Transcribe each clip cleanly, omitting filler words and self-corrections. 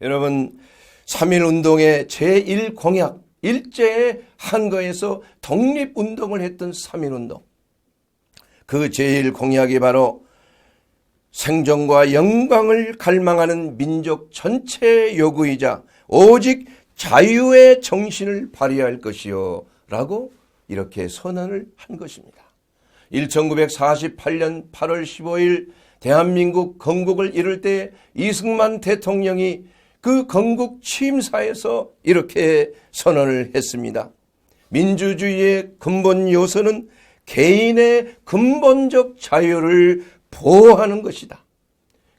여러분, 3.1운동의 제1공약, 일제의 한거에서 독립운동을 했던 3.1운동. 그 제1공약이 바로 생존과 영광을 갈망하는 민족 전체의 요구이자 오직 자유의 정신을 발휘할 것이요 라고 이렇게 선언을 한 것입니다. 1948년 8월 15일 대한민국 건국을 이룰 때 이승만 대통령이 그 건국 취임사에서 이렇게 선언을 했습니다. 민주주의의 근본 요소는 개인의 근본적 자유를 보호하는 것이다.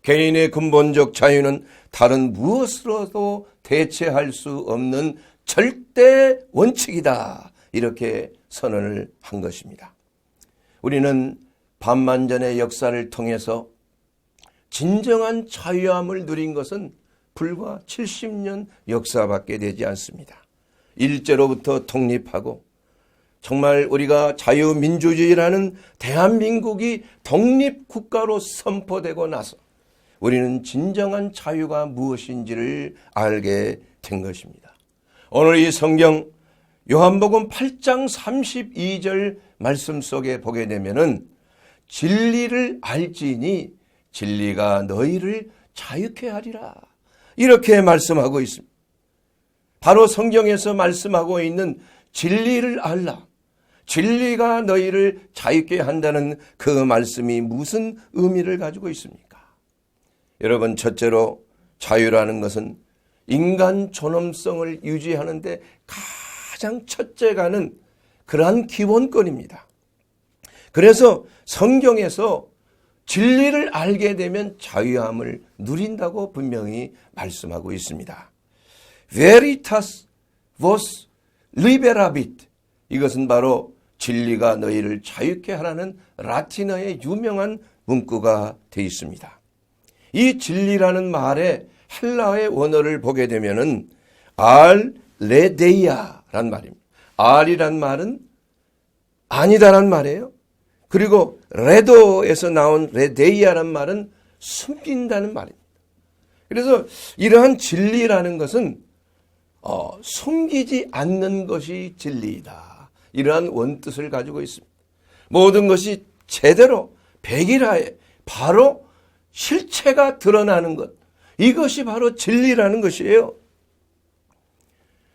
개인의 근본적 자유는 다른 무엇으로도 대체할 수 없는 절대 원칙이다. 이렇게 선언을 한 것입니다. 우리는 반만전의 역사를 통해서 진정한 자유함을 누린 것은 불과 70년 역사밖에 되지 않습니다. 일제로부터 독립하고 정말 우리가 자유민주주의라는 대한민국이 독립국가로 선포되고 나서 우리는 진정한 자유가 무엇인지를 알게 된 것입니다. 오늘 이 성경 요한복음 8장 32절 말씀 속에 보게 되면은 진리를 알지니 진리가 너희를 자유케 하리라. 이렇게 말씀하고 있습니다. 바로 성경에서 말씀하고 있는 진리를 알라. 진리가 너희를 자유케 한다는 그 말씀이 무슨 의미를 가지고 있습니까? 여러분, 첫째로 자유라는 것은 인간 존엄성을 유지하는 데 가장 첫째가는 그러한 기본권입니다. 그래서 성경에서 진리를 알게 되면 자유함을 누린다고 분명히 말씀하고 있습니다. Veritas vos liberabit. 이것은 바로 진리가 너희를 자유케 하라는 라틴어의 유명한 문구가 되어 있습니다. 이 진리라는 말의 헬라어의 원어를 보게 되면은 알레데이아란 말입니다. 알이란 말은 아니다란 말이에요. 그리고 레도에서 나온 레데이아란 말은 숨긴다는 말입니다. 그래서 이러한 진리라는 것은 숨기지 않는 것이 진리이다. 이러한 원뜻을 가지고 있습니다. 모든 것이 제대로 백일하에 바로 실체가 드러나는 것. 이것이 바로 진리라는 것이에요.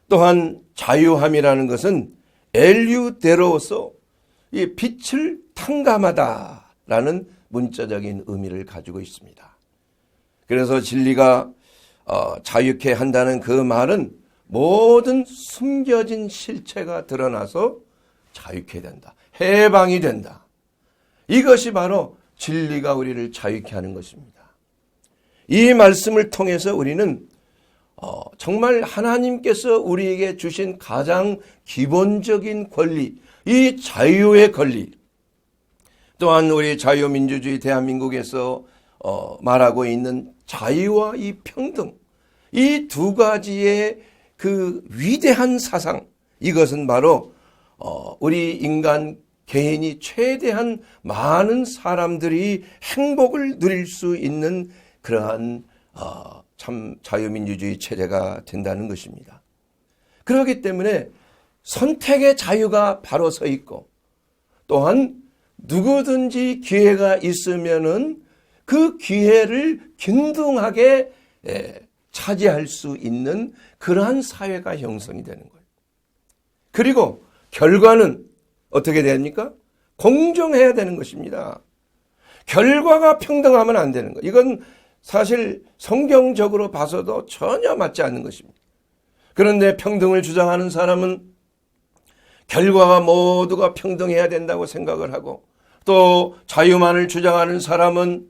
또한 자유함이라는 것은 엘유데로서 이 빛을 탕감하다라는 문자적인 의미를 가지고 있습니다. 그래서 진리가 자유케 한다는 그 말은 모든 숨겨진 실체가 드러나서 자유케 된다. 해방이 된다. 이것이 바로 진리가 우리를 자유케 하는 것입니다. 이 말씀을 통해서 우리는 정말 하나님께서 우리에게 주신 가장 기본적인 권리, 이 자유의 권리, 또한 우리 자유민주주의 대한민국에서 말하고 있는 자유와 이 평등, 이 두 가지의 그 위대한 사상, 이것은 바로 우리 인간 개인이 최대한 많은 사람들이 행복을 누릴 수 있는 그러한 참 자유민주주의 체제가 된다는 것입니다. 그렇기 때문에 선택의 자유가 바로 서 있고, 또한 누구든지 기회가 있으면은 그 기회를 균등하게 차지할 수 있는 그러한 사회가 형성이 되는 거예요. 그리고 결과는 어떻게 됩니까? 공정해야 되는 것입니다. 결과가 평등하면 안 되는 거예요. 이건 사실 성경적으로 봐서도 전혀 맞지 않는 것입니다. 그런데 평등을 주장하는 사람은 결과가 모두가 평등해야 된다고 생각을 하고, 또 자유만을 주장하는 사람은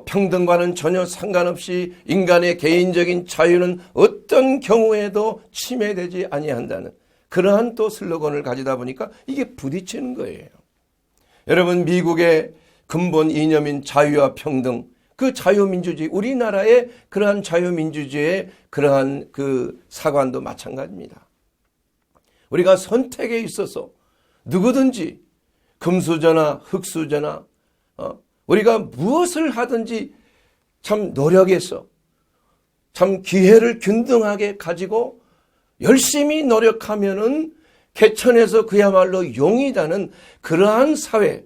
평등과는 전혀 상관없이 인간의 개인적인 자유는 어떤 경우에도 침해되지 아니한다는 그러한 또 슬로건을 가지다 보니까 이게 부딪히는 거예요. 여러분, 미국의 근본 이념인 자유와 평등, 그 자유민주주의, 우리나라의 그러한 자유민주주의의 그러한 그 사관도 마찬가지입니다. 우리가 선택에 있어서 누구든지 금수저나 흙수저나 우리가 무엇을 하든지 참 노력해서 참 기회를 균등하게 가지고 열심히 노력하면은 개천에서 그야말로 용이 다는 그러한 사회,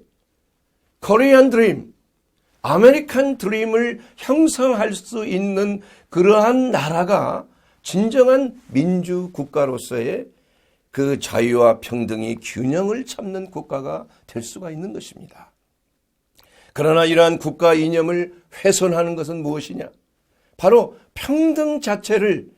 코리안 드림, 아메리칸 드림을 형성할 수 있는 그러한 나라가 진정한 민주국가로서의 그 자유와 평등이 균형을 잡는 국가가 될 수가 있는 것입니다. 그러나 이러한 국가 이념을 훼손하는 것은 무엇이냐? 바로 평등 자체를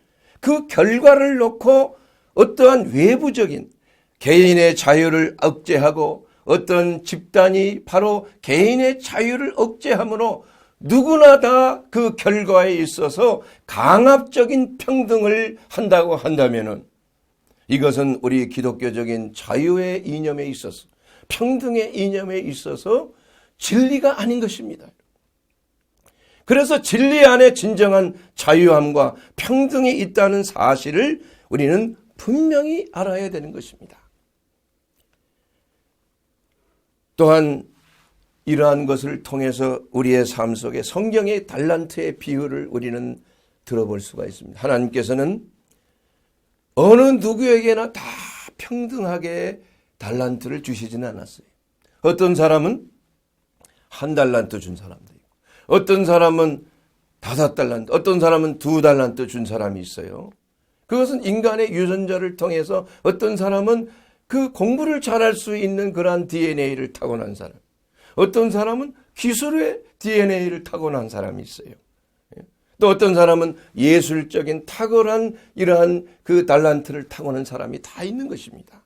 그 결과를 놓고 어떠한 외부적인 개인의 자유를 억제하고 어떤 집단이 바로 개인의 자유를 억제함으로 누구나 다 그 결과에 있어서 강압적인 평등을 한다고 한다면은 이것은 우리 기독교적인 자유의 이념에 있어서 평등의 이념에 있어서 진리가 아닌 것입니다. 그래서 진리 안에 진정한 자유함과 평등이 있다는 사실을 우리는 분명히 알아야 되는 것입니다. 또한 이러한 것을 통해서 우리의 삶 속에 성경의 달란트의 비유를 우리는 들어볼 수가 있습니다. 하나님께서는 어느 누구에게나 다 평등하게 달란트를 주시지는 않았어요. 어떤 사람은 1달란트 준 사람도 있고, 어떤 사람은 5달란트, 어떤 사람은 2달란트 준 사람이 있어요. 그것은 인간의 유전자를 통해서 어떤 사람은 그 공부를 잘할 수 있는 그러한 DNA를 타고난 사람, 어떤 사람은 기술의 DNA를 타고난 사람이 있어요. 또 어떤 사람은 예술적인 탁월한 이러한 그 달란트를 타고난 사람이 다 있는 것입니다.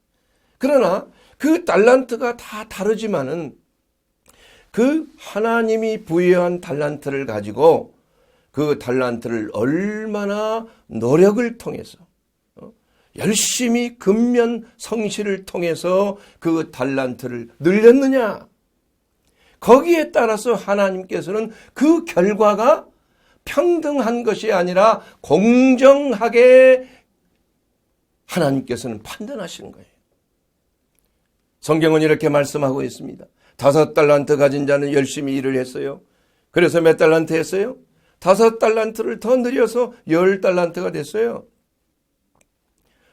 그러나 그 달란트가 다 다르지만은 그 하나님이 부여한 달란트를 가지고 그 달란트를 얼마나 노력을 통해서 열심히 근면 성실을 통해서 그 달란트를 늘렸느냐, 거기에 따라서 하나님께서는 그 결과가 평등한 것이 아니라 공정하게 하나님께서는 판단하시는 거예요. 성경은 이렇게 말씀하고 있습니다. 5달란트 가진 자는 열심히 일을 했어요. 그래서 몇 달란트 했어요? 5달란트를 더 늘려서 10달란트가 됐어요.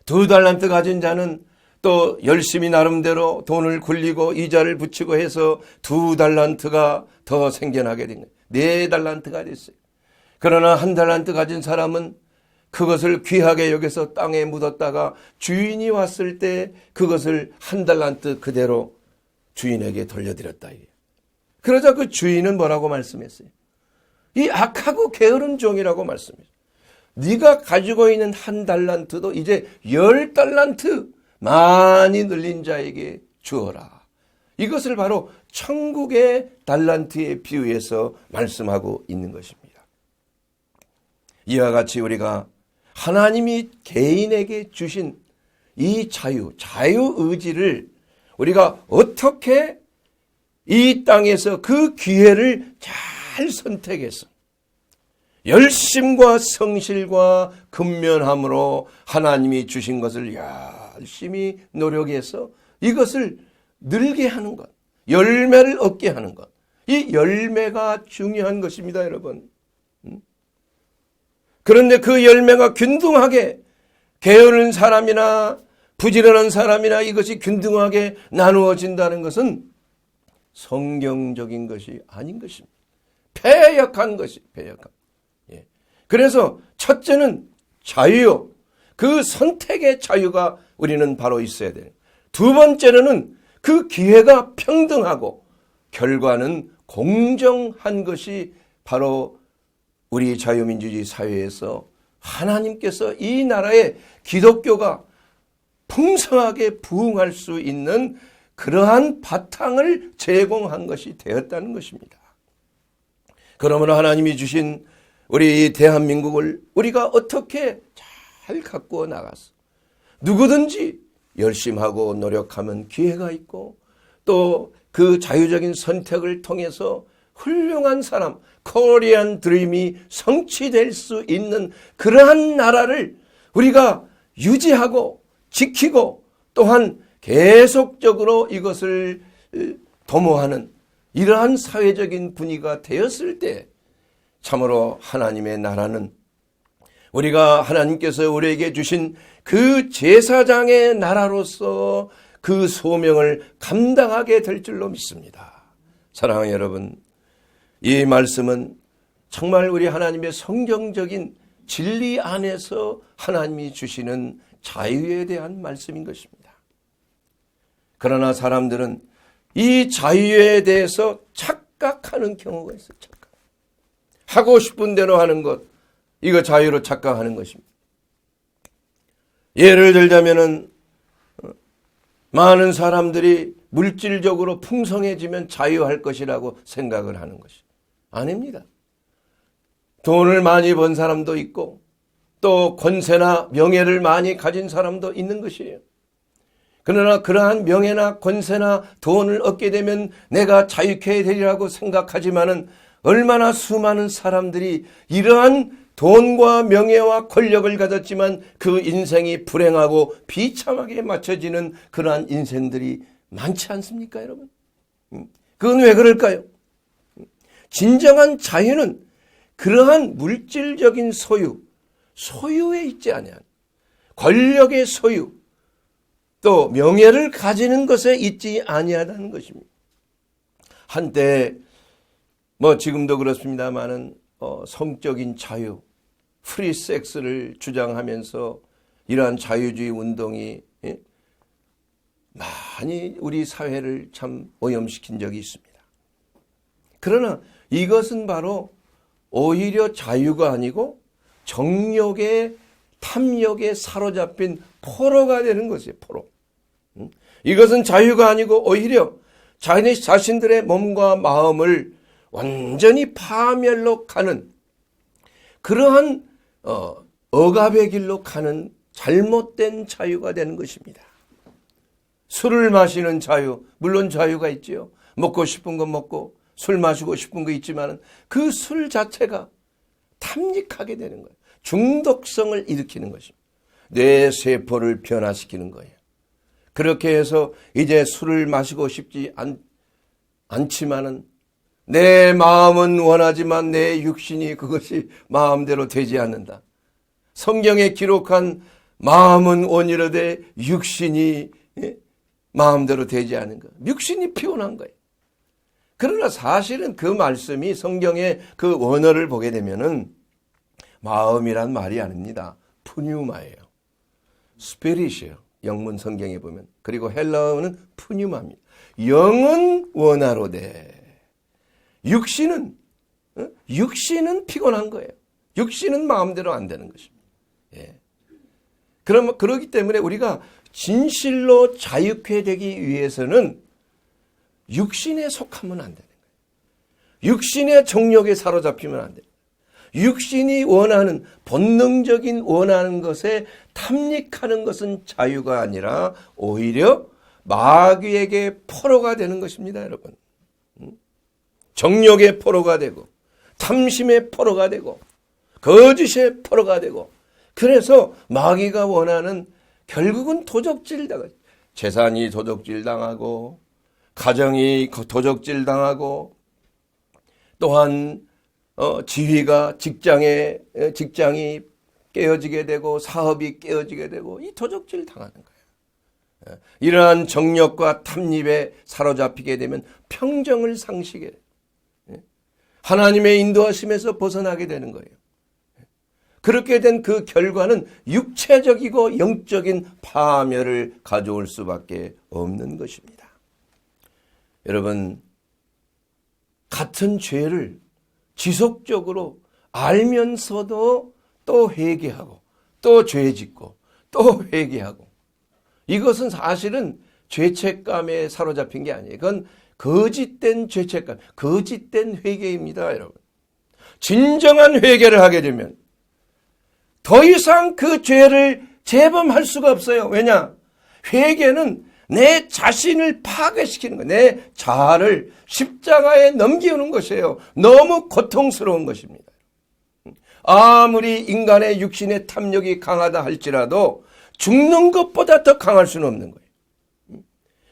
2달란트 가진 자는 또 열심히 나름대로 돈을 굴리고 이자를 붙이고 해서 2달란트가 더 생겨나게 된 거예요. 4달란트가 됐어요. 그러나 1달란트 가진 사람은 그것을 귀하게 여겨서 땅에 묻었다가 주인이 왔을 때 그것을 1달란트 그대로 주인에게 돌려드렸다. 그러자 그 주인은 뭐라고 말씀했어요? 이 악하고 게으른 종이라고 말씀했어요. 네가 가지고 있는 1달란트도 이제 10달란트 많이 늘린 자에게 주어라. 이것을 바로 천국의 달란트에 비유해서 말씀하고 있는 것입니다. 이와 같이 우리가 하나님이 개인에게 주신 이 자유의지를 우리가 어떻게 이 땅에서 그 기회를 잘 선택해서 열심과 성실과 근면함으로 하나님이 주신 것을 열심히 노력해서 이것을 늘게 하는 것, 열매를 얻게 하는 것, 이 열매가 중요한 것입니다, 여러분. 그런데 그 열매가 균등하게 게으른 사람이나 부지런한 사람이나 이것이 균등하게 나누어진다는 것은 성경적인 것이 아닌 것입니다. 패역한 것이 패역한. 그래서 첫째는 자유요. 그 선택의 자유가 우리는 바로 있어야 돼요. 두 번째로는 그 기회가 평등하고 결과는 공정한 것이 바로 우리 자유민주주의 사회에서 하나님께서 이 나라에 기독교가 풍성하게 부흥할 수 있는 그러한 바탕을 제공한 것이 되었다는 것입니다. 그러므로 하나님이 주신 우리 대한민국을 우리가 어떻게 잘 가꾸어 나가서 누구든지 열심히 하고 노력하면 기회가 있고 또 그 자유적인 선택을 통해서 훌륭한 사람, 코리안 드림이 성취될 수 있는 그러한 나라를 우리가 유지하고 지키고 또한 계속적으로 이것을 도모하는 이러한 사회적인 분위기가 되었을 때 참으로 하나님의 나라는 우리가 하나님께서 우리에게 주신 그 제사장의 나라로서 그 소명을 감당하게 될 줄로 믿습니다. 사랑하는 여러분, 이 말씀은 정말 우리 하나님의 성경적인 진리 안에서 하나님이 주시는 자유에 대한 말씀인 것입니다. 그러나 사람들은 이 자유에 대해서 착각하는 경우가 있어요. 착각. 하고 싶은 대로 하는 것, 이거 자유로 착각하는 것입니다. 예를 들자면은 많은 사람들이 물질적으로 풍성해지면 자유할 것이라고 생각을 하는 것이 아닙니다. 돈을 많이 번 사람도 있고 또 권세나 명예를 많이 가진 사람도 있는 것이에요. 그러나 그러한 명예나 권세나 돈을 얻게 되면 내가 자유케 되리라고 생각하지만은 얼마나 수많은 사람들이 이러한 돈과 명예와 권력을 가졌지만 그 인생이 불행하고 비참하게 맞춰지는 그러한 인생들이 많지 않습니까, 여러분? 그건 왜 그럴까요? 진정한 자유는 그러한 물질적인 소유에 있지 아니한 권력의 소유, 또 명예를 가지는 것에 있지 아니하다는 것입니다. 한때 지금도 그렇습니다만은 성적인 자유, 프리 섹스를 주장하면서 이러한 자유주의 운동이 많이 우리 사회를 참 오염시킨 적이 있습니다. 그러나 이것은 바로 오히려 자유가 아니고 정욕의 탐욕에 사로잡힌 포로가 되는 것이에요. 포로. 이것은 자유가 아니고 오히려 자신들의 몸과 마음을 완전히 파멸로 가는 그러한 억압의 길로 가는 잘못된 자유가 되는 것입니다. 술을 마시는 자유, 물론 자유가 있지요. 먹고 싶은 거 먹고 술 마시고 싶은 거 있지만 그 술 자체가 탐닉하게 되는 거예요. 중독성을 일으키는 것입니다. 뇌 세포를 변화시키는 거예요. 그렇게 해서 이제 술을 마시고 싶지 않지만은 내 마음은 원하지만 내 육신이 그것이 마음대로 되지 않는다. 성경에 기록한 마음은 온이로되 육신이 마음대로 되지 않은 것. 육신이 피곤한 거예요. 그러나 사실은 그 말씀이 성경의 그 원어를 보게 되면은 마음이란 말이 아닙니다. 푸뉴마예요. 스피릿이에요. 영문 성경에 보면. 그리고 헬라어는 푸뉴마입니다. 영은 원하로되 육신은 피곤한 거예요. 육신은 마음대로 안 되는 것입니다. 예. 그렇기 때문에 우리가 진실로 자유케 되기 위해서는 육신에 속하면 안 되는 거예요. 육신의 정욕에 사로잡히면 안 돼요. 육신이 원하는 본능적인 원하는 것에 탐닉하는 것은 자유가 아니라 오히려 마귀에게 포로가 되는 것입니다, 여러분. 정욕의 포로가 되고 탐심의 포로가 되고 거짓의 포로가 되고 그래서 마귀가 원하는 결국은 도적질 당하고 재산이 도적질 당하고 가정이 도적질 당하고 또한 지위가 직장이 깨어지게 되고 사업이 깨어지게 되고 이 도적질 당하는 거예요. 이러한 정욕과 탐닉에 사로잡히게 되면 평정을 상실해 하나님의 인도하심에서 벗어나게 되는 거예요. 그렇게 된 그 결과는 육체적이고 영적인 파멸을 가져올 수밖에 없는 것입니다. 여러분, 같은 죄를 지속적으로 알면서도 또 회개하고 또 죄짓고 또 회개하고 이것은 사실은 죄책감에 사로잡힌 게 아니에요. 그건 거짓된 죄책감, 거짓된 회개입니다, 여러분. 진정한 회개를 하게 되면 더 이상 그 죄를 재범할 수가 없어요. 왜냐? 회개는 내 자신을 파괴시키는 거예요. 내 자아를 십자가에 넘기는 것이에요. 너무 고통스러운 것입니다. 아무리 인간의 육신의 탐욕이 강하다 할지라도 죽는 것보다 더 강할 수는 없는 거예요.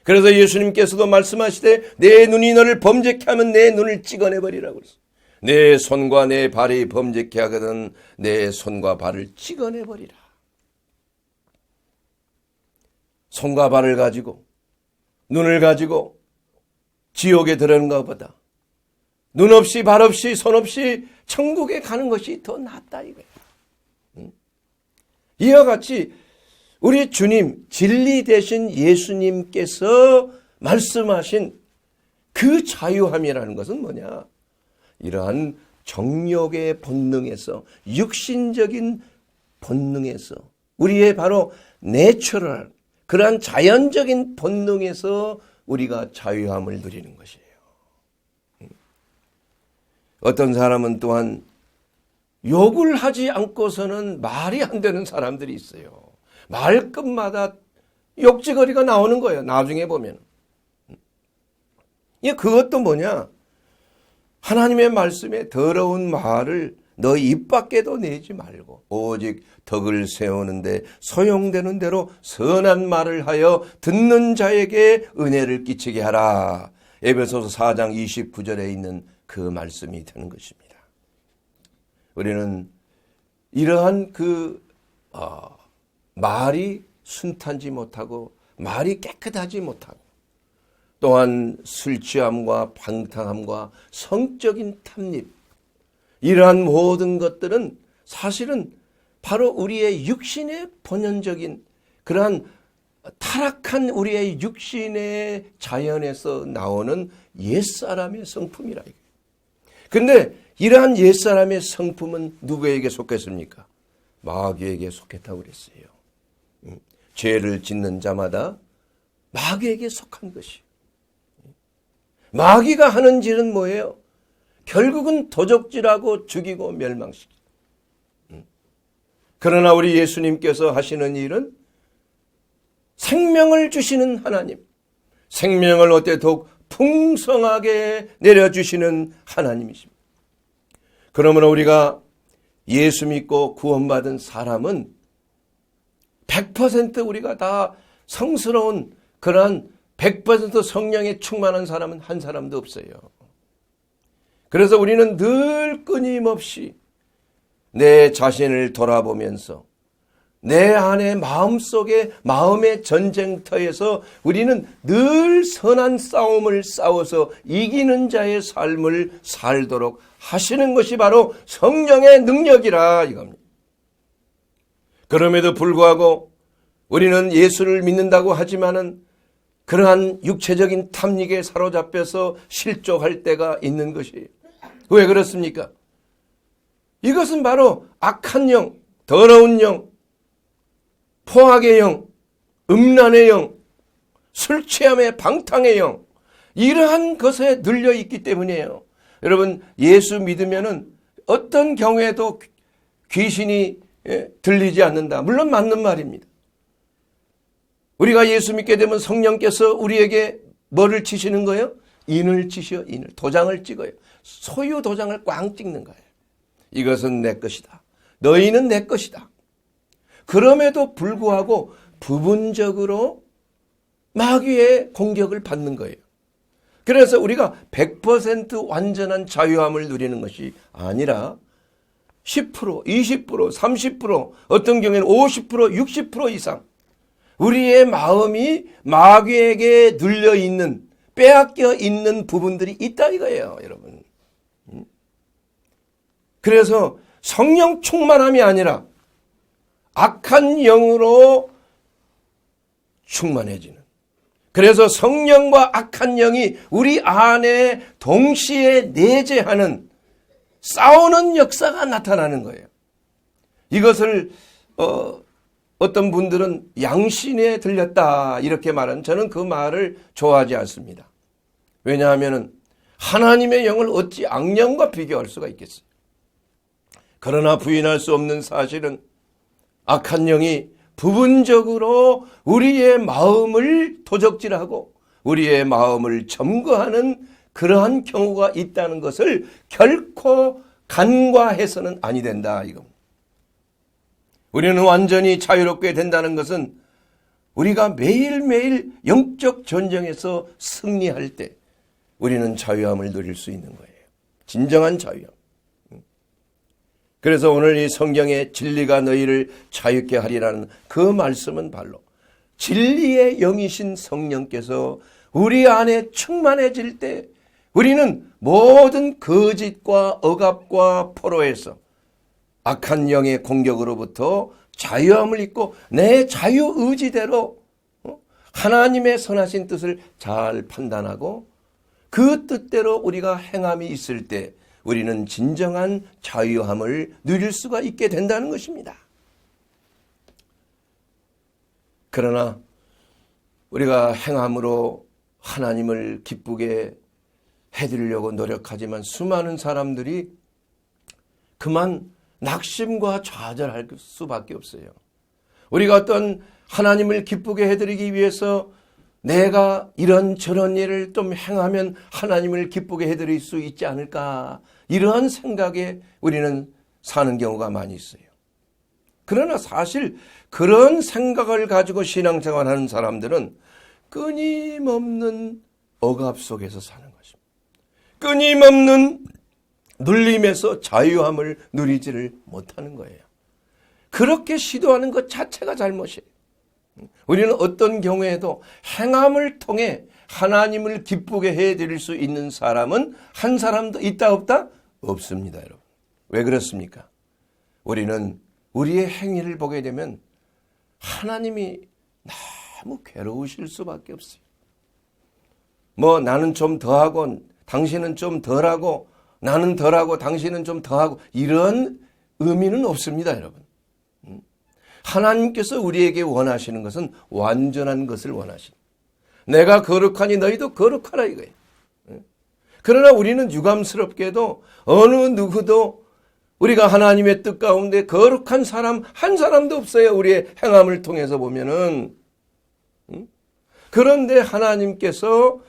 그래서 예수님께서도 말씀하시되 내 눈이 너를 범죄케 하면 내 눈을 찍어내버리라고 그랬어요. 내 손과 내 발이 범죄케 하거든 내 손과 발을 찍어내버리라. 손과 발을 가지고 눈을 가지고 지옥에 들어가는 것보다 눈 없이 발 없이 손 없이 천국에 가는 것이 더 낫다 이거예요. 이와 같이 우리 주님 진리 되신 예수님께서 말씀하신 그 자유함이라는 것은 뭐냐? 이러한 정욕의 본능에서 육신적인 본능에서 우리의 바로 내추럴 그러한 자연적인 본능에서 우리가 자유함을 누리는 것이에요. 어떤 사람은 또한 욕을 하지 않고서는 말이 안 되는 사람들이 있어요. 말끝마다 욕지거리가 나오는 거예요. 나중에 보면. 그것도 뭐냐? 하나님의 말씀에 더러운 말을 너 입 밖에도 내지 말고 오직 덕을 세우는데 소용되는 대로 선한 말을 하여 듣는 자에게 은혜를 끼치게 하라. 에베소서 4장 29절에 있는 그 말씀이 되는 것입니다. 우리는 이러한 말이 순탄지 못하고 말이 깨끗하지 못하고 또한 술 취함과 방탕함과 성적인 탐닉 이러한 모든 것들은 사실은 바로 우리의 육신의 본연적인 그러한 타락한 우리의 육신의 자연에서 나오는 옛사람의 성품이라. 그런데 이러한 옛사람의 성품은 누구에게 속했습니까? 마귀에게 속했다고 그랬어요. 죄를 짓는 자마다 마귀에게 속한 것이. 마귀가 하는 짓은 뭐예요? 결국은 도적질하고 죽이고 멸망시키고. 그러나 우리 예수님께서 하시는 일은 생명을 주시는 하나님, 생명을 어때 더욱 풍성하게 내려주시는 하나님이십니다. 그러므로 우리가 예수 믿고 구원받은 사람은 100% 우리가 다 성스러운 그러한 100% 성령에 충만한 사람은 한 사람도 없어요. 그래서 우리는 늘 끊임없이 내 자신을 돌아보면서 내 안에 마음속에 마음의 전쟁터에서 우리는 늘 선한 싸움을 싸워서 이기는 자의 삶을 살도록 하시는 것이 바로 성령의 능력이라 이겁니다. 그럼에도 불구하고 우리는 예수를 믿는다고 하지만은 그러한 육체적인 탐닉에 사로잡혀서 실족할 때가 있는 것이에요. 왜 그렇습니까? 이것은 바로 악한 영, 더러운 영, 포악의 영, 음란의 영, 술 취함의 방탕의 영, 이러한 것에 눌려 있기 때문이에요. 여러분, 예수 믿으면은 어떤 경우에도 귀신이 들리지 않는다. 물론 맞는 말입니다. 우리가 예수 믿게 되면 성령께서 우리에게 뭐를 치시는 거예요? 인을 치시어, 인을. 도장을 찍어요. 소유 도장을 꽝 찍는 거예요. 이것은 내 것이다. 너희는 내 것이다. 그럼에도 불구하고 부분적으로 마귀의 공격을 받는 거예요. 그래서 우리가 100% 완전한 자유함을 누리는 것이 아니라 10%, 20%, 30%, 어떤 경우에는 50%, 60% 이상 우리의 마음이 마귀에게 눌려있는, 빼앗겨 있는 부분들이 있다 이거예요, 여러분. 그래서 성령 충만함이 아니라 악한 영으로 충만해지는. 그래서 성령과 악한 영이 우리 안에 동시에 내재하는 싸우는 역사가 나타나는 거예요. 이것을 어떤 분들은 양신에 들렸다 이렇게 말하는, 저는 그 말을 좋아하지 않습니다. 왜냐하면 하나님의 영을 어찌 악령과 비교할 수가 있겠어요. 그러나 부인할 수 없는 사실은 악한 영이 부분적으로 우리의 마음을 도적질하고 우리의 마음을 점거하는 그러한 경우가 있다는 것을 결코 간과해서는 아니 된다 이겁니다. 우리는 완전히 자유롭게 된다는 것은 우리가 매일매일 영적 전쟁에서 승리할 때 우리는 자유함을 누릴 수 있는 거예요. 진정한 자유함. 그래서 오늘 이 성경에 진리가 너희를 자유케 하리라는 그 말씀은 바로 진리의 영이신 성령께서 우리 안에 충만해질 때 우리는 모든 거짓과 억압과 포로에서 악한 영의 공격으로부터 자유함을 입고 내 자유의지대로 하나님의 선하신 뜻을 잘 판단하고 그 뜻대로 우리가 행함이 있을 때 우리는 진정한 자유함을 누릴 수가 있게 된다는 것입니다. 그러나 우리가 행함으로 하나님을 기쁘게 해드리려고 노력하지만 수많은 사람들이 그만 낙심과 좌절할 수밖에 없어요. 우리가 어떤 하나님을 기쁘게 해드리기 위해서 내가 이런저런 일을 좀 행하면 하나님을 기쁘게 해드릴 수 있지 않을까, 이러한 생각에 우리는 사는 경우가 많이 있어요. 그러나 사실 그런 생각을 가지고 신앙생활하는 사람들은 끊임없는 억압 속에서 사는 것입니다. 끊임없는 눌림에서 자유함을 누리지를 못하는 거예요. 그렇게 시도하는 것 자체가 잘못이에요. 우리는 어떤 경우에도 행함을 통해 하나님을 기쁘게 해드릴 수 있는 사람은 한 사람도 있다 없다? 없습니다, 여러분. 왜 그렇습니까? 우리는 우리의 행위를 보게 되면 하나님이 너무 괴로우실 수밖에 없어요. 나는 좀 더하고 당신은 좀 덜하고 나는 덜하고 당신은 좀 더하고 이런 의미는 없습니다, 여러분. 하나님께서 우리에게 원하시는 것은 완전한 것을 원하십니다. 내가 거룩하니 너희도 거룩하라 이거예요. 그러나 우리는 유감스럽게도 어느 누구도 우리가 하나님의 뜻 가운데 거룩한 사람 한 사람도 없어요. 우리의 행함을 통해서 보면은. 그런데 하나님께서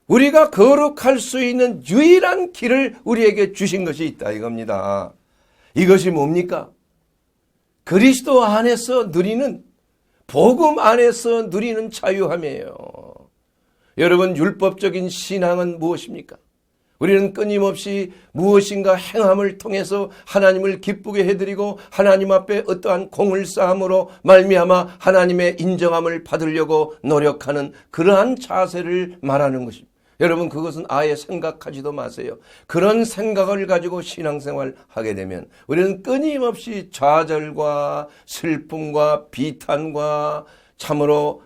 우리가 거룩할 수 있는 유일한 길을 우리에게 주신 것이 있다 이겁니다. 이것이 뭡니까? 그리스도 안에서 누리는, 복음 안에서 누리는 자유함이에요. 여러분, 율법적인 신앙은 무엇입니까? 우리는 끊임없이 무엇인가 행함을 통해서 하나님을 기쁘게 해드리고 하나님 앞에 어떠한 공을 쌓음으로 말미암아 하나님의 인정함을 받으려고 노력하는 그러한 자세를 말하는 것입니다. 여러분, 그것은 아예 생각하지도 마세요. 그런 생각을 가지고 신앙생활 하게 되면 우리는 끊임없이 좌절과 슬픔과 비탄과 참으로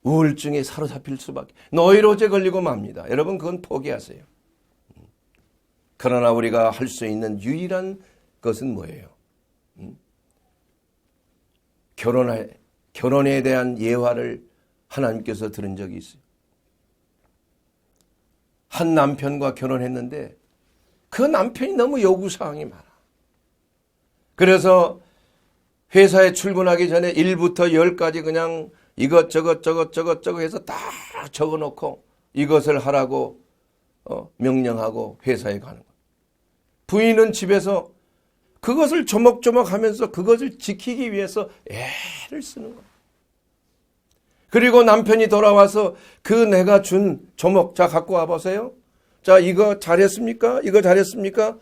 우울증에 사로잡힐 수밖에, 노이로제 걸리고 맙니다. 여러분, 그건 포기하세요. 그러나 우리가 할 수 있는 유일한 것은 뭐예요? 결혼에 대한 예화를 하나님께서 들은 적이 있어요. 한 남편과 결혼했는데 그 남편이 너무 요구사항이 많아. 그래서 회사에 출근하기 전에 1부터 10까지 그냥 이것저것 해서 다 적어놓고 이것을 하라고 명령하고 회사에 가는 거야. 부인은 집에서 그것을 조목조목 하면서 그것을 지키기 위해서 애를 쓰는 거야. 그리고 남편이 돌아와서 그 내가 준 조목, 자 갖고 와보세요. 자, 이거 잘했습니까? 이거 잘했습니까?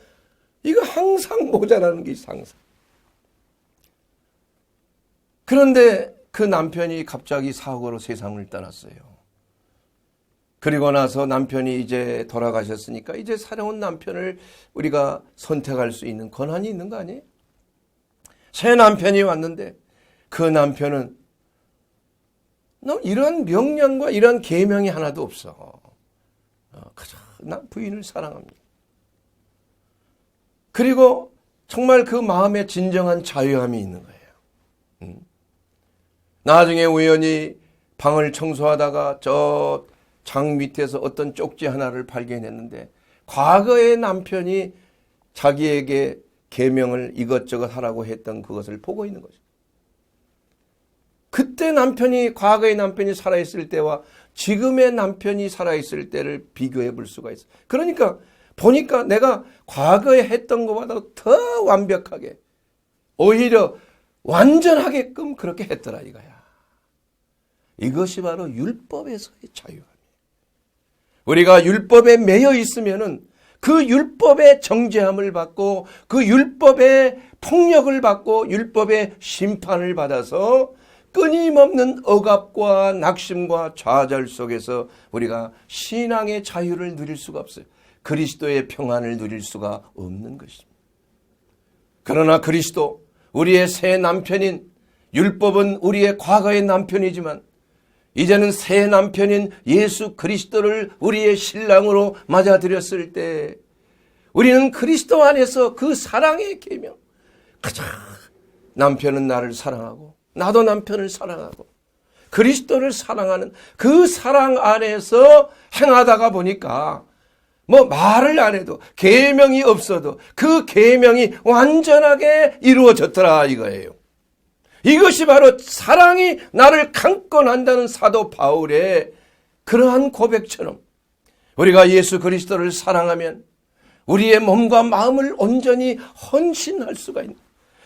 이거 항상 모자라는 게 있어, 항상. 그런데 그 남편이 갑자기 사고로 세상을 떠났어요. 그리고 나서 남편이 이제 돌아가셨으니까 이제 살아온 남편을 우리가 선택할 수 있는 권한이 있는 거 아니에요? 새 남편이 왔는데 그 남편은 너 이런 명령과 이런 계명이 하나도 없어. 그저 난 부인을 사랑합니다. 그리고 정말 그 마음에 진정한 자유함이 있는 거예요. 나중에 우연히 방을 청소하다가 저 장 밑에서 어떤 쪽지 하나를 발견했는데 과거의 남편이 자기에게 계명을 이것저것 하라고 했던 그것을 보고 있는 거죠. 그때 과거의 남편이 살아있을 때와 지금의 남편이 살아있을 때를 비교해 볼 수가 있어요. 그러니까 보니까 내가 과거에 했던 것보다 더 완벽하게, 오히려 완전하게끔 그렇게 했더라 이거야. 이것이 바로 율법에서의 자유함이에요. 우리가 율법에 매여 있으면은 그 율법의 정죄함을 받고 그 율법의 폭력을 받고 율법의 심판을 받아서 끊임없는 억압과 낙심과 좌절 속에서 우리가 신앙의 자유를 누릴 수가 없어요. 그리스도의 평안을 누릴 수가 없는 것입니다. 그러나 그리스도, 우리의 새 남편인, 율법은 우리의 과거의 남편이지만 이제는 새 남편인 예수 그리스도를 우리의 신랑으로 맞아들였을 때 우리는 그리스도 안에서 그 사랑의 계명, 가장 남편은 나를 사랑하고 나도 남편을 사랑하고 그리스도를 사랑하는 그 사랑 안에서 행하다가 보니까 뭐 말을 안 해도 계명이 없어도 그 계명이 완전하게 이루어졌더라 이거예요. 이것이 바로 사랑이 나를 강권한다는 사도 바울의 그러한 고백처럼 우리가 예수 그리스도를 사랑하면 우리의 몸과 마음을 온전히 헌신할 수가 있는,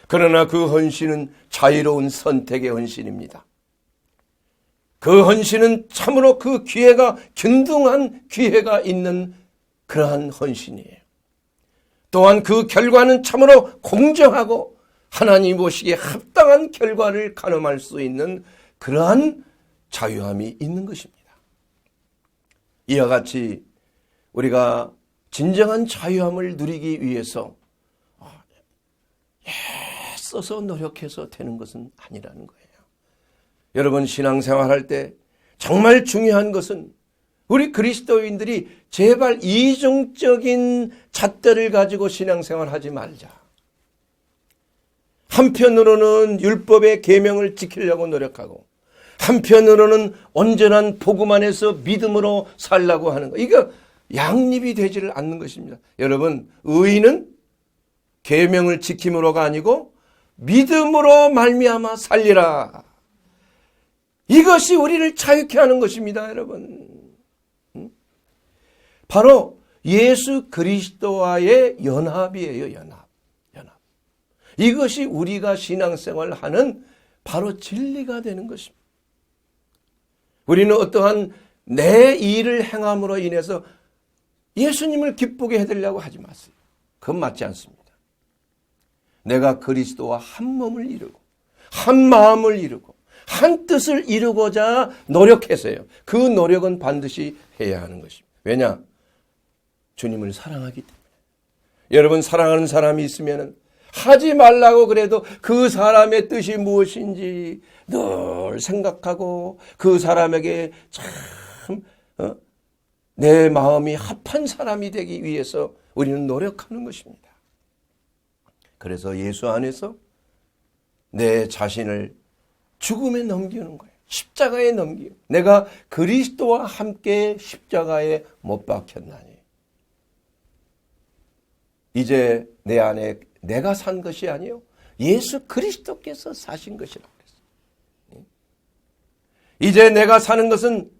그러나 그 헌신은 자유로운 선택의 헌신입니다. 그 헌신은 참으로 그 기회가 균등한 기회가 있는 그러한 헌신이에요. 또한 그 결과는 참으로 공정하고 하나님 보시기에 합당한 결과를 가늠할 수 있는 그러한 자유함이 있는 것입니다. 이와 같이 우리가 진정한 자유함을 누리기 위해서 애써서 노력해서 되는 것은 아니라는 거예요. 여러분, 신앙생활할 때 정말 중요한 것은 우리 그리스도인들이 제발 이중적인 잣대를 가지고 신앙생활하지 말자. 한편으로는 율법의 계명을 지키려고 노력하고 한편으로는 온전한 복음 안에서 믿음으로 살라고 하는 거. 이거 양립이 되지를 않는 것입니다. 여러분, 의인은 계명을 지킴으로가 아니고 믿음으로 말미암아 살리라. 이것이 우리를 자유케 하는 것입니다, 여러분. 바로 예수 그리스도와의 연합이에요, 연합. 이것이 우리가 신앙생활하는 바로 진리가 되는 것입니다. 우리는 어떠한 내 일을 행함으로 인해서 예수님을 기쁘게 해드리려고 하지 마세요. 그건 맞지 않습니다. 내가 그리스도와 한 몸을 이루고 한 마음을 이루고 한 뜻을 이루고자 노력해서요. 그 노력은 반드시 해야 하는 것입니다. 왜냐? 주님을 사랑하기 때문에. 여러분, 사랑하는 사람이 있으면 하지 말라고 그래도 그 사람의 뜻이 무엇인지 늘 생각하고 그 사람에게 참 내 마음이 합한 사람이 되기 위해서 우리는 노력하는 것입니다. 그래서 예수 안에서 내 자신을 죽음에 넘기는 거예요. 십자가에 넘기고 내가 그리스도와 함께 십자가에 못 박혔나니 이제 내 안에 내가 산 것이 아니요 예수 그리스도께서 사신 것이라고 그랬어요. 이제 내가 사는 것은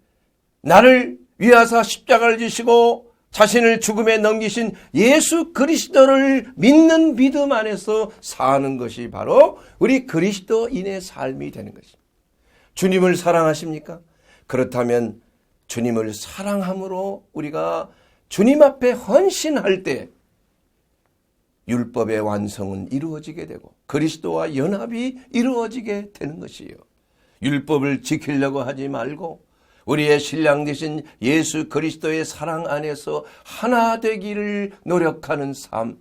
나를 위하사 십자가를 지시고 자신을 죽음에 넘기신 예수 그리스도를 믿는 믿음 안에서 사는 것이 바로 우리 그리스도인의 삶이 되는 것입니다. 주님을 사랑하십니까? 그렇다면 주님을 사랑함으로 우리가 주님 앞에 헌신할 때 율법의 완성은 이루어지게 되고 그리스도와 연합이 이루어지게 되는 것이에요. 율법을 지키려고 하지 말고 우리의 신랑 되신 예수 그리스도의 사랑 안에서 하나 되기를 노력하는 삶,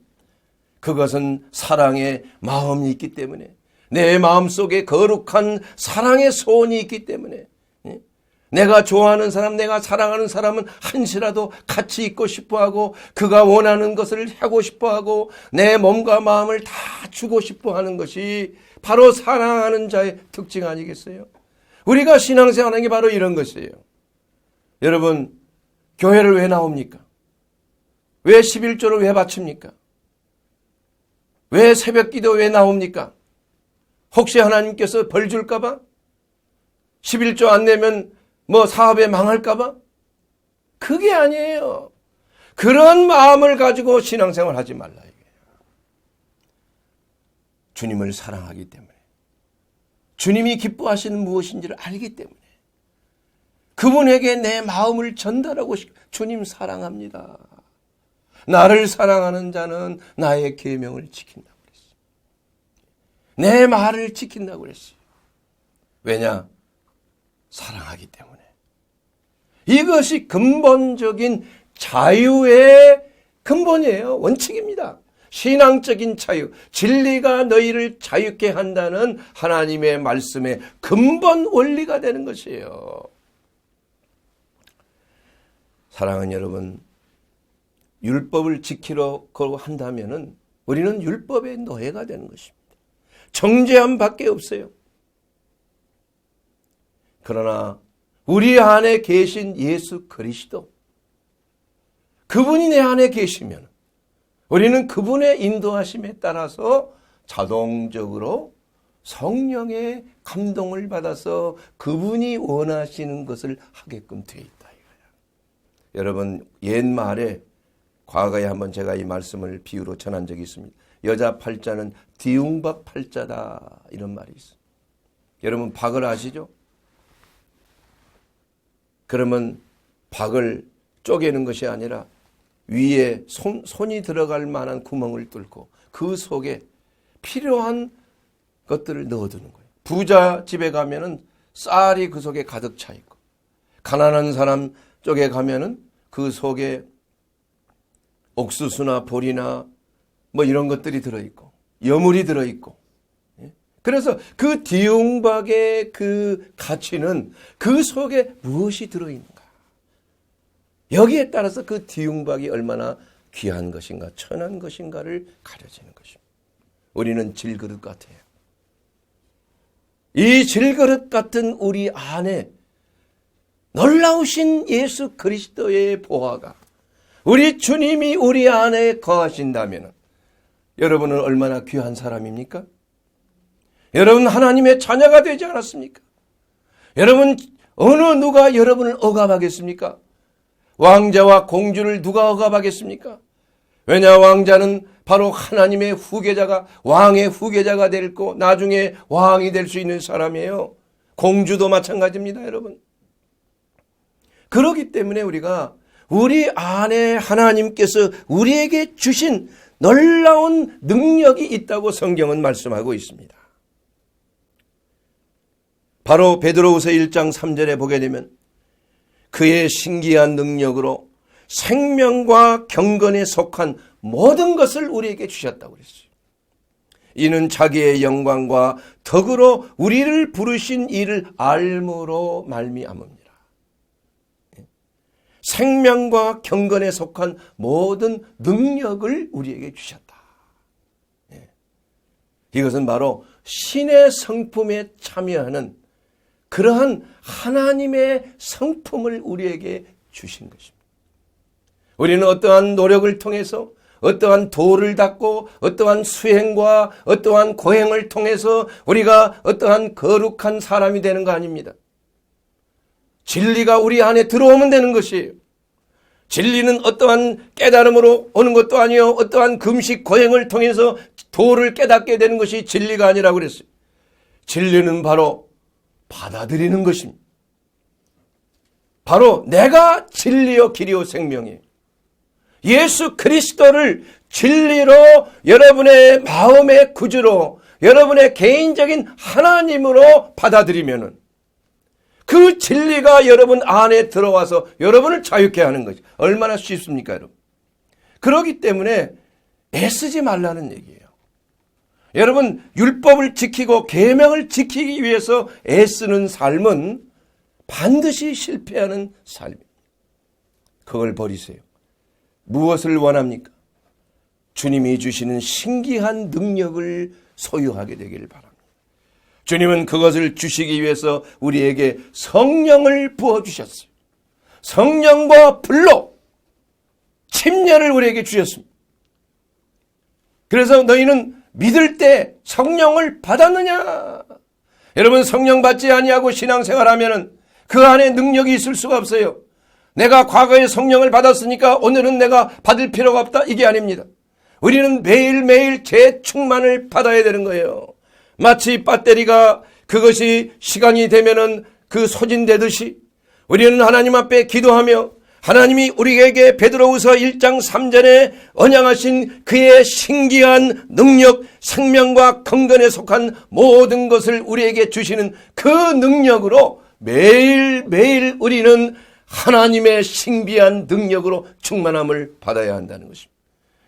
그것은 사랑의 마음이 있기 때문에 내 마음속에 거룩한 사랑의 소원이 있기 때문에 내가 좋아하는 사람, 내가 사랑하는 사람은 한시라도 같이 있고 싶어하고 그가 원하는 것을 하고 싶어하고 내 몸과 마음을 다 주고 싶어하는 것이 바로 사랑하는 자의 특징 아니겠어요? 우리가 신앙생활하는 게 바로 이런 것이에요. 여러분, 교회를 왜 나옵니까? 왜 11조를 왜 바칩니까? 왜 새벽기도 왜 나옵니까? 혹시 하나님께서 벌 줄까 봐? 11조 안 내면 뭐 사업에 망할까 봐? 그게 아니에요. 그런 마음을 가지고 신앙생활 하지 말라 이게요. 주님을 사랑하기 때문에, 주님이 기뻐하시는 무엇인지를 알기 때문에, 그분에게 내 마음을 전달하고 싶고, 주님 사랑합니다. 나를 사랑하는 자는 나의 계명을 지킨다고 그랬어요. 내 말을 지킨다고 그랬어요. 왜냐? 사랑하기 때문에. 이것이 근본적인 자유의 근본이에요. 원칙입니다. 신앙적인 자유, 진리가 너희를 자유케 한다는 하나님의 말씀의 근본 원리가 되는 것이에요. 사랑하는 여러분, 율법을 지키려고 한다면 우리는 율법의 노예가 되는 것입니다. 정죄함 밖에 없어요. 그러나 우리 안에 계신 예수 그리스도, 그분이 내 안에 계시면 우리는 그분의 인도하심에 따라서 자동적으로 성령의 감동을 받아서 그분이 원하시는 것을 하게끔 되어 있다. 여러분, 옛말에 과거에 한번 제가 이 말씀을 비유로 전한 적이 있습니다. 여자 팔자는 디웅박 팔자다, 이런 말이 있어요. 여러분, 박을 아시죠? 그러면 박을 쪼개는 것이 아니라 위에 손이 들어갈 만한 구멍을 뚫고 그 속에 필요한 것들을 넣어두는 거예요. 부자 집에 가면은 쌀이 그 속에 가득 차 있고, 가난한 사람 쪽에 가면은 그 속에 옥수수나 보리나 뭐 이런 것들이 들어있고, 여물이 들어있고. 그래서 그 디웅박의 그 가치는 그 속에 무엇이 들어있는가, 여기에 따라서 그 디웅박이 얼마나 귀한 것인가, 천한 것인가를 가려지는 것입니다. 우리는 질그릇 같아요. 이 질그릇 같은 우리 안에 놀라우신 예수 그리스도의 보화가, 우리 주님이 우리 안에 거하신다면 여러분은 얼마나 귀한 사람입니까? 여러분 하나님의 자녀가 되지 않았습니까? 여러분 어느 누가 여러분을 억압하겠습니까? 왕자와 공주를 누가 억압하겠습니까? 왜냐, 왕자는 바로 하나님의 후계자가, 왕의 후계자가 되고 나중에 왕이 될 수 있는 사람이에요. 공주도 마찬가지입니다, 여러분. 그렇기 때문에 우리가 우리 안에 하나님께서 우리에게 주신 놀라운 능력이 있다고 성경은 말씀하고 있습니다. 바로 베드로후서 1장 3절에 보게 되면 그의 신기한 능력으로 생명과 경건에 속한 모든 것을 우리에게 주셨다고 그랬어요. 이는 자기의 영광과 덕으로 우리를 부르신 이를 알므로 말미암음이라. 생명과 경건에 속한 모든 능력을 우리에게 주셨다. 이것은 바로 신의 성품에 참여하는 그러한 하나님의 성품을 우리에게 주신 것입니다. 우리는 어떠한 노력을 통해서, 어떠한 도를 닦고, 어떠한 수행과 어떠한 고행을 통해서 우리가 어떠한 거룩한 사람이 되는 거 아닙니다. 진리가 우리 안에 들어오면 되는 것이에요. 진리는 어떠한 깨달음으로 오는 것도 아니요, 어떠한 금식 고행을 통해서 도를 깨닫게 되는 것이 진리가 아니라고 그랬어요. 진리는 바로 받아들이는 것입니다. 바로 내가 진리요 길이요 생명이에요. 예수 그리스도를 진리로, 여러분의 마음의 구주로, 여러분의 개인적인 하나님으로 받아들이면은 그 진리가 여러분 안에 들어와서 여러분을 자유케 하는 것이 얼마나 쉽습니까, 여러분? 그렇기 때문에 애쓰지 말라는 얘기예요. 여러분, 율법을 지키고 계명을 지키기 위해서 애쓰는 삶은 반드시 실패하는 삶입니다. 그걸 버리세요. 무엇을 원합니까? 주님이 주시는 신기한 능력을 소유하게 되기를 바랍니다. 주님은 그것을 주시기 위해서 우리에게 성령을 부어주셨어요. 성령과 불로 침례를 우리에게 주셨습니다. 그래서 너희는 믿을 때 성령을 받았느냐? 여러분, 성령 받지 아니하고 신앙생활하면은 그 안에 능력이 있을 수가 없어요. 내가 과거에 성령을 받았으니까 오늘은 내가 받을 필요가 없다, 이게 아닙니다. 우리는 매일매일 재충만을 받아야 되는 거예요. 마치 배터리가 그것이 시간이 되면은 그 소진되듯이 우리는 하나님 앞에 기도하며 하나님이 우리에게 베드로후서 1장 3절에 언양하신 그의 신기한 능력, 생명과 건강에 속한 모든 것을 우리에게 주시는 그 능력으로 매일매일 우리는 하나님의 신비한 능력으로 충만함을 받아야 한다는 것입니다.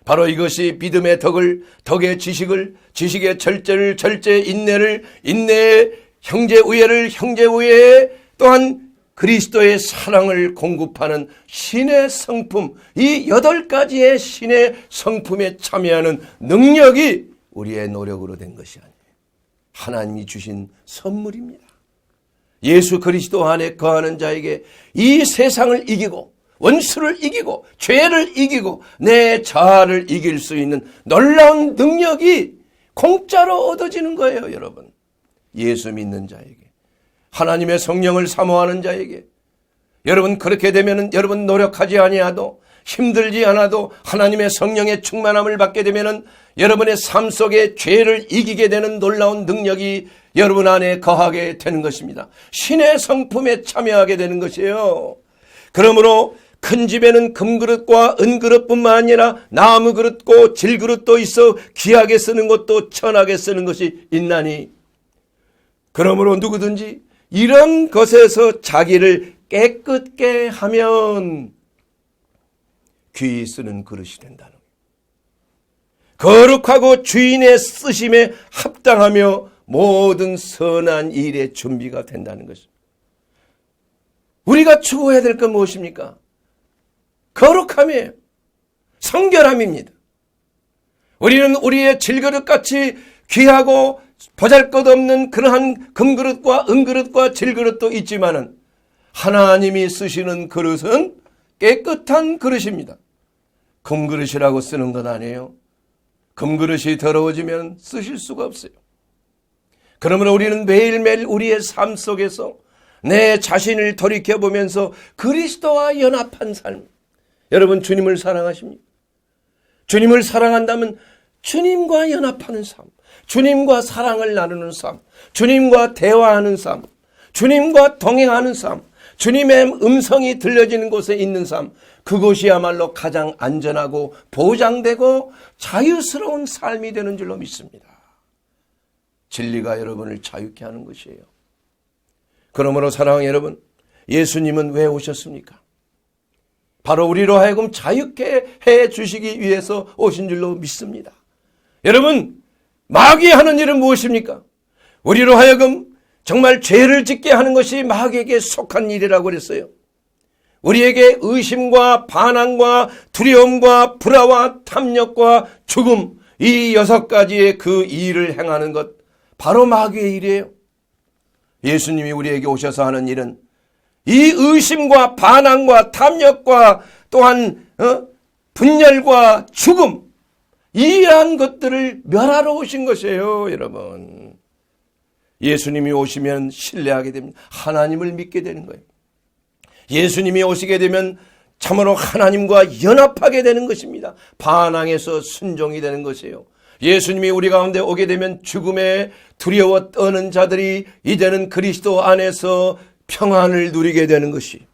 바로 이것이 믿음의 덕의 지식을, 지식의 절제를, 절제의 인내를, 인내의 형제우애를, 형제우애에 또한 그리스도의 사랑을 공급하는 신의 성품, 이 8가지의 신의 성품에 참여하는 능력이 우리의 노력으로 된 것이 아니에요. 하나님이 주신 선물입니다. 예수 그리스도 안에 거하는 자에게 이 세상을 이기고 원수를 이기고 죄를 이기고 내 자아를 이길 수 있는 놀라운 능력이 공짜로 얻어지는 거예요, 여러분. 예수 믿는 자에게, 하나님의 성령을 사모하는 자에게. 여러분, 그렇게 되면은 여러분 노력하지 아니하도, 힘들지 않아도 하나님의 성령의 충만함을 받게 되면은 여러분의 삶 속에 죄를 이기게 되는 놀라운 능력이 여러분 안에 거하게 되는 것입니다. 신의 성품에 참여하게 되는 것이에요. 그러므로 큰 집에는 금그릇과 은그릇뿐만 아니라 나무 그릇고 질그릇도 있어 귀하게 쓰는 것도 천하게 쓰는 것이 있나니, 그러므로 누구든지 이런 것에서 자기를 깨끗게 하면 귀히 쓰는 그릇이 된다는 거예요. 거룩하고 주인의 쓰심에 합당하며 모든 선한 일의 준비가 된다는 것입니다. 우리가 추구해야 될 건 무엇입니까? 거룩함이에요. 성결함입니다. 우리는 우리의 질그릇같이 귀하고 보잘것없는 그러한 금그릇과 은그릇과 질그릇도 있지만은 하나님이 쓰시는 그릇은 깨끗한 그릇입니다. 금그릇이라고 쓰는 것 아니에요. 금그릇이 더러워지면 쓰실 수가 없어요. 그러므로 우리는 매일매일 우리의 삶 속에서 내 자신을 돌이켜보면서 그리스도와 연합한 삶. 여러분, 주님을 사랑하십니까? 주님을 사랑한다면 주님과 연합하는 삶, 주님과 사랑을 나누는 삶, 주님과 대화하는 삶, 주님과 동행하는 삶, 주님의 음성이 들려지는 곳에 있는 삶, 그것이야말로 가장 안전하고 보장되고 자유스러운 삶이 되는 줄로 믿습니다. 진리가 여러분을 자유케 하는 것이에요. 그러므로 사랑하는 여러분, 예수님은 왜 오셨습니까? 바로 우리로 하여금 자유케 해 주시기 위해서 오신 줄로 믿습니다. 여러분, 마귀의 하는 일은 무엇입니까? 우리로 하여금 정말 죄를 짓게 하는 것이 마귀에게 속한 일이라고 그랬어요. 우리에게 의심과 반항과 두려움과 불화와 탐욕과 죽음, 이 6가지의 그 일을 행하는 것, 바로 마귀의 일이에요. 예수님이 우리에게 오셔서 하는 일은 이 의심과 반항과 탐욕과 또한 분열과 죽음, 이러한 것들을 멸하러 오신 것이에요, 여러분. 예수님이 오시면 신뢰하게 됩니다. 하나님을 믿게 되는 거예요. 예수님이 오시게 되면 참으로 하나님과 연합하게 되는 것입니다. 반항에서 순종이 되는 것이에요. 예수님이 우리 가운데 오게 되면 죽음에 두려워 떠는 자들이 이제는 그리스도 안에서 평안을 누리게 되는 것이,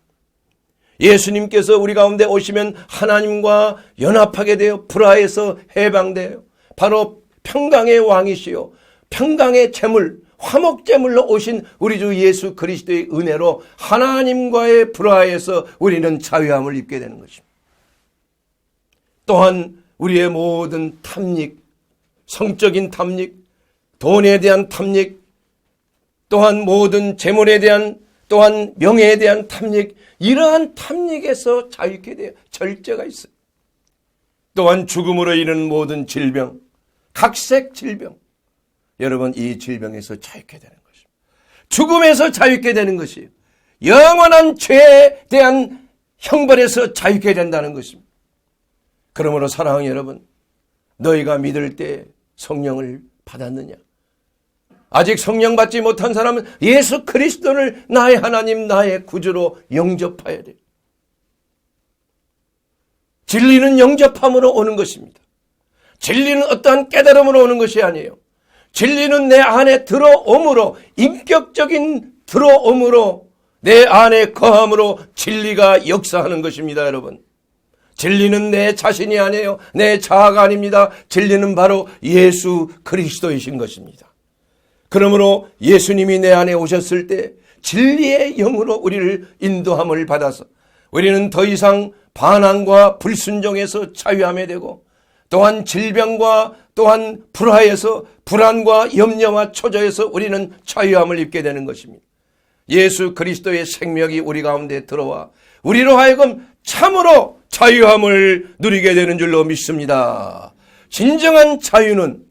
예수님께서 우리 가운데 오시면 하나님과 연합하게 되어 불화에서 해방돼요. 바로 평강의 왕이시요 평강의 제물, 화목제물로 오신 우리 주 예수 그리스도의 은혜로 하나님과의 불화에서 우리는 자유함을 입게 되는 것입니다. 또한 우리의 모든 탐닉, 성적인 탐닉, 돈에 대한 탐닉, 또한 모든 재물에 대한, 또한 명예에 대한 탐닉, 이러한 탐닉에서 자유케 돼요. 절제가 있어요. 또한 죽음으로 이르는 모든 질병, 각색 질병, 여러분, 이 질병에서 자유케 되는 것입니다. 죽음에서 자유케 되는 것이에요. 영원한 죄에 대한 형벌에서 자유케 된다는 것입니다. 그러므로 사랑하는 여러분, 너희가 믿을 때 성령을 받았느냐? 아직 성령 받지 못한 사람은 예수 그리스도를 나의 하나님, 나의 구주로 영접해야 돼요. 진리는 영접함으로 오는 것입니다. 진리는 어떠한 깨달음으로 오는 것이 아니에요. 진리는 내 안에 들어옴으로, 인격적인 들어옴으로 내 안에 거함으로 진리가 역사하는 것입니다, 여러분. 진리는 내 자신이 아니에요. 내 자아가 아닙니다. 진리는 바로 예수 그리스도이신 것입니다. 그러므로 예수님이 내 안에 오셨을 때 진리의 영으로 우리를 인도함을 받아서 우리는 더 이상 반항과 불순종에서 자유함에 되고, 또한 질병과 또한 불화에서 불안과 염려와 초조에서 우리는 자유함을 입게 되는 것입니다. 예수 그리스도의 생명이 우리 가운데 들어와 우리로 하여금 참으로 자유함을 누리게 되는 줄로 믿습니다. 진정한 자유는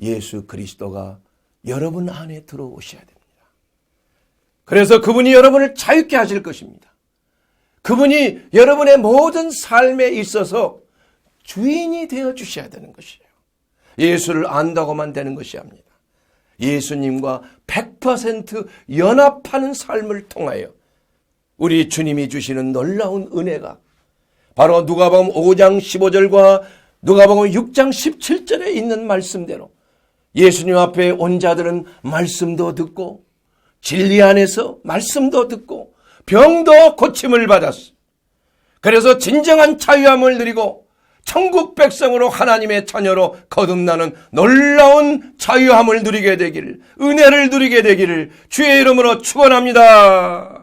예수 그리스도가 여러분 안에 들어오셔야 됩니다. 그래서 그분이 여러분을 자유케 하실 것입니다. 그분이 여러분의 모든 삶에 있어서 주인이 되어 주셔야 되는 것이에요. 예수를 안다고만 되는 것이 아닙니다. 예수님과 100% 연합하는 삶을 통하여 우리 주님이 주시는 놀라운 은혜가 바로 누가복음 5장 15절과 누가복음 6장 17절에 있는 말씀대로 예수님 앞에 온 자들은 말씀도 듣고 진리 안에서 말씀도 듣고 병도 고침을 받았어. 그래서 진정한 자유함을 누리고 천국 백성으로 하나님의 자녀로 거듭나는 놀라운 자유함을 누리게 되기를, 은혜를 누리게 되기를 주의 이름으로 축원합니다.